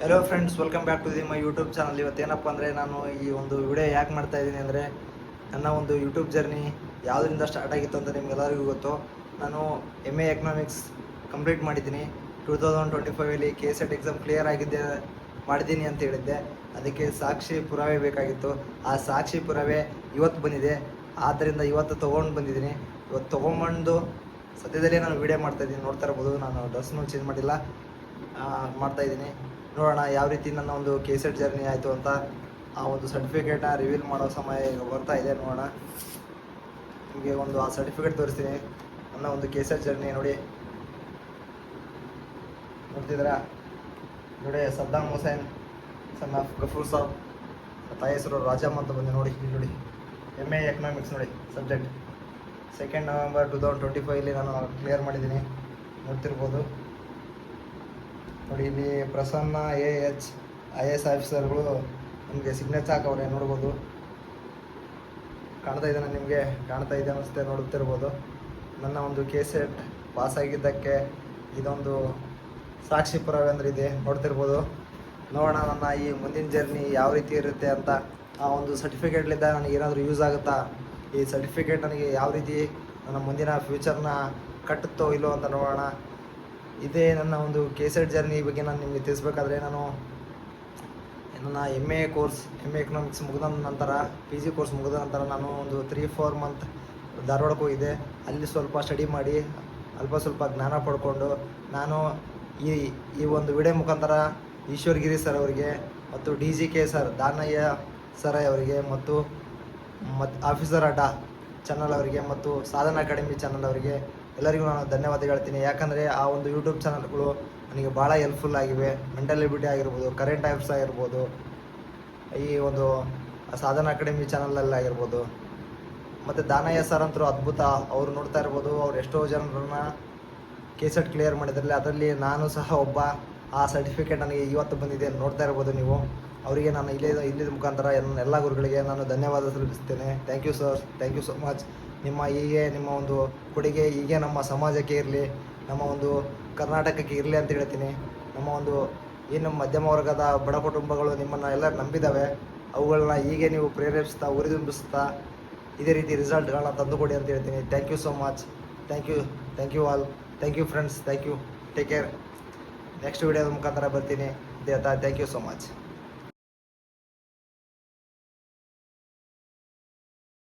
Hello friends, welcome back to my YouTube channel. ಇವತ್ತೇನಪ್ಪ ಅಂದರೆ ನಾನು ಈ ಒಂದು ವಿಡಿಯೋ ಯಾಕೆ ಮಾಡ್ತಾ ಇದ್ದೀನಿ ಅಂದರೆ, ನನ್ನ ಒಂದು ಯೂಟ್ಯೂಬ್ ಜರ್ನಿ ಯಾವುದರಿಂದ ಸ್ಟಾರ್ಟ್ ಆಗಿತ್ತು ಅಂತ ನಿಮ್ಗೆಲ್ಲರಿಗೂ ಗೊತ್ತು. ನಾನು MA ಎಕನಾಮಿಕ್ಸ್ ಕಂಪ್ಲೀಟ್ ಮಾಡಿದ್ದೀನಿ. 2025 KSET ಎಕ್ಸಾಮ್ ಕ್ಲಿಯರ್ ಮಾಡಿದ್ದೀನಿ ಅಂತ ಹೇಳಿದ್ದೆ. ಅದಕ್ಕೆ ಸಾಕ್ಷಿ ಪುರಾವೆ ಬೇಕಾಗಿತ್ತು. ಆ ಸಾಕ್ಷಿ ಪುರಾವೆ ಇವತ್ತು ಬಂದಿದೆ. ಆದ್ದರಿಂದ ಇವತ್ತು ತೊಗೊಂಡು ಬಂದಿದ್ದೀನಿ. ಇವತ್ತು ತೊಗೊಂಬಂದು ಸದ್ಯದಲ್ಲೇ ನಾನು ವೀಡಿಯೋ ಮಾಡ್ತಾಯಿದ್ದೀನಿ. ನೋಡ್ತಾ ಇರ್ಬೋದು, ನಾನು ಡ್ರೆಸ್ನೂ ಚೇಂಜ್ ಮಾಡಿಲ್ಲ, ಮಾಡ್ತಾಯಿದ್ದೀನಿ. ನೋಡೋಣ ಯಾವ ರೀತಿ ನನ್ನ ಒಂದು KSET ಜರ್ನಿ ಆಯಿತು ಅಂತ. ಆ ಒಂದು ಸರ್ಟಿಫಿಕೇಟ್ನ ರಿವೀಲ್ ಮಾಡೋ ಸಮಯ ಈಗ ಬರ್ತಾ ಇದೆ. ನೋಡೋಣ, ನಿಮಗೆ ಒಂದು ಆ ಸರ್ಟಿಫಿಕೇಟ್ ತೋರಿಸ್ತೀನಿ. ನನ್ನ ಒಂದು KSET ಜರ್ನಿ ನೋಡ್ತಿದ್ದೀರಾ? ನೋಡಿ, ಸದ್ದಾಂ ಹುಸೇನ್ ಸನ್ ಆಫ್ ಗಫೂರ್ ಸಾಬ್, ತಾಯಿ ಹೆಸರು ರಾಜಮ್ಮ ಅಂತ ಬಂದೆ. ನೋಡಿ MA ಎಕನಾಮಿಕ್ಸ್ ನೋಡಿ, ಸಬ್ಜೆಕ್ಟ್ 2 ನವೆಂಬರ್ 2025 ನಾನು ಕ್ಲಿಯರ್ ಮಾಡಿದ್ದೀನಿ. ನೋಡ್ತಿರ್ಬೋದು ನೋಡಿ, ಇಲ್ಲಿ ಪ್ರಸನ್ನ AH IAS ಆಫೀಸರ್ಗಳು ನಮಗೆ ಸಿಗ್ನೇಚರ್ ಹಾಕವ್ರೆ. ನೋಡ್ಬೋದು, ಕಾಣ್ತಾ ಇದ್ದಾನೆ ನಿಮಗೆ? ಕಾಣ್ತಾ ಇದೆ ಅನ್ನಿಸುತ್ತೆ, ನೋಡುತ್ತಿರ್ಬೋದು. ನನ್ನ ಒಂದು KSET ಪಾಸಾಗಿದ್ದಕ್ಕೆ ಇದೊಂದು ಸಾಕ್ಷಿ ಪುರಾವೆ ಅಂದರೆ ಇದೆ, ನೋಡ್ತಿರ್ಬೋದು. ನೋಡೋಣ ನನ್ನ ಈ ಮುಂದಿನ ಜರ್ನಿ ಯಾವ ರೀತಿ ಇರುತ್ತೆ ಅಂತ. ಆ ಒಂದು ಸರ್ಟಿಫಿಕೇಟ್ಲಿಂದ ನನಗೆ ಏನಾದರೂ ಯೂಸ್ ಆಗುತ್ತಾ, ಈ ಸರ್ಟಿಫಿಕೇಟ್ ನನಗೆ ಯಾವ ರೀತಿ ನನ್ನ ಮುಂದಿನ ಫ್ಯೂಚರ್ನ ಕಟ್ಟುತ್ತೋ ಇಲ್ಲೋ ಅಂತ ನೋಡೋಣ. ಇದೇ ನನ್ನ ಒಂದು KSET ಜರ್ನಿ ಬಗ್ಗೆ ನಾನು ನಿಮಗೆ ತಿಳಿಸ್ಬೇಕಾದ್ರೆ, ನಾನು ನನ್ನ MA ಎಕನಾಮಿಕ್ಸ್ ಮುಗಿದ ನಂತರ PG ಕೋರ್ಸ್ ಮುಗಿದ ನಂತರ ನಾನು ಒಂದು 3-4 ಮಂತ್ ಧಾರವಾಡಕ್ಕೆ ಹೋಗಿದ್ದೆ. ಅಲ್ಲಿ ಸ್ವಲ್ಪ ಸ್ಟಡಿ ಮಾಡಿ ಸ್ವಲ್ಪ ಜ್ಞಾನ ಪಡ್ಕೊಂಡು ನಾನು ಈ ಒಂದು ವಿಡಿಯೋ ಮುಖಾಂತರ ಈಶ್ವರ್ಗಿರಿ ಸರ್ ಅವರಿಗೆ ಮತ್ತು DGK ಸರ್, ದಾನಯ್ಯ ಸರ್ ಅವರಿಗೆ ಮತ್ತು ಆಫೀಸರ್ ಅಡ್ಡ ಚಾನಲ್ ಅವರಿಗೆ ಮತ್ತು ಸಾಧನಾ ಅಕಾಡೆಮಿ ಚಾನಲ್ ಅವರಿಗೆ ಎಲ್ಲರಿಗೂ ನಾನು ಧನ್ಯವಾದ ಹೇಳ್ತೀನಿ. ಯಾಕಂದರೆ ಆ ಒಂದು ಯೂಟ್ಯೂಬ್ ಚಾನಲ್ಗಳು ನನಗೆ ಭಾಳ ಹೆಲ್ಪ್ಫುಲ್ ಆಗಿವೆ. ಮೆಂಟಲ್ ಎಬಿಲಿಟಿ ಆಗಿರ್ಬೋದು, ಕರೆಂಟ್ ಅಫೇರ್ಸ್ ಆಗಿರ್ಬೋದು, ಈ ಒಂದು ಸಾಧನಾ ಅಕಾಡೆಮಿ ಚಾನಲಲ್ಲಾಗಿರ್ಬೋದು, ಮತ್ತು ದಾನಯ್ಯ ಸರ್ ಅಂತರೂ ಅದ್ಭುತ. ಅವರು ನೋಡ್ತಾ ಇರ್ಬೋದು, ಅವ್ರು ಎಷ್ಟೋ ಜನರನ್ನ KSET ಕ್ಲಿಯರ್ ಮಾಡಿದ್ರಲ್ಲಿ ಅದರಲ್ಲಿ ನಾನು ಸಹ ಒಬ್ಬ. ಆ ಸರ್ಟಿಫಿಕೇಟ್ ನನಗೆ ಇವತ್ತು ಬಂದಿದೆ, ನೋಡ್ತಾ ಇರ್ಬೋದು ನೀವು. ಅವರಿಗೆ ನಾನು ಇಲ್ಲಿದ ಮುಖಾಂತರ ನನ್ನ ಎಲ್ಲ ಗುರುಗಳಿಗೆ ನಾನು ಧನ್ಯವಾದ ಸಲ್ಲಿಸ್ತೇನೆ. Thank you sir, thank you so much. ನಿಮ್ಮ ಒಂದು ಕೊಡುಗೆ ಹೀಗೆ ನಮ್ಮ ಸಮಾಜಕ್ಕೆ ಇರಲಿ, ನಮ್ಮ ಒಂದು ಕರ್ನಾಟಕಕ್ಕೆ ಇರಲಿ ಅಂತ ಹೇಳ್ತೀನಿ. ನಮ್ಮ ಒಂದು ಏನು ಮಧ್ಯಮ ವರ್ಗದ ಬಡ ಕುಟುಂಬಗಳು ನಿಮ್ಮನ್ನು ಎಲ್ಲ ನಂಬಿದ್ದಾವೆ, ಅವುಗಳನ್ನ ಹೀಗೆ ನೀವು ಪ್ರೇರೇಪಿಸ್ತಾ, ಉರಿದುಂಬಿಸ್ತಾ ಇದೇ ರೀತಿ ರಿಸಲ್ಟ್ಗಳನ್ನ ತಂದುಕೊಡಿ ಅಂತ ಹೇಳ್ತೀನಿ. Thank you so much. Thank you all. Thank you friends, thank you. Take care. Next ವಿಡಿಯೋದ ಮುಖಾಂತರ ಬರ್ತೀನಿ. Thank you so much.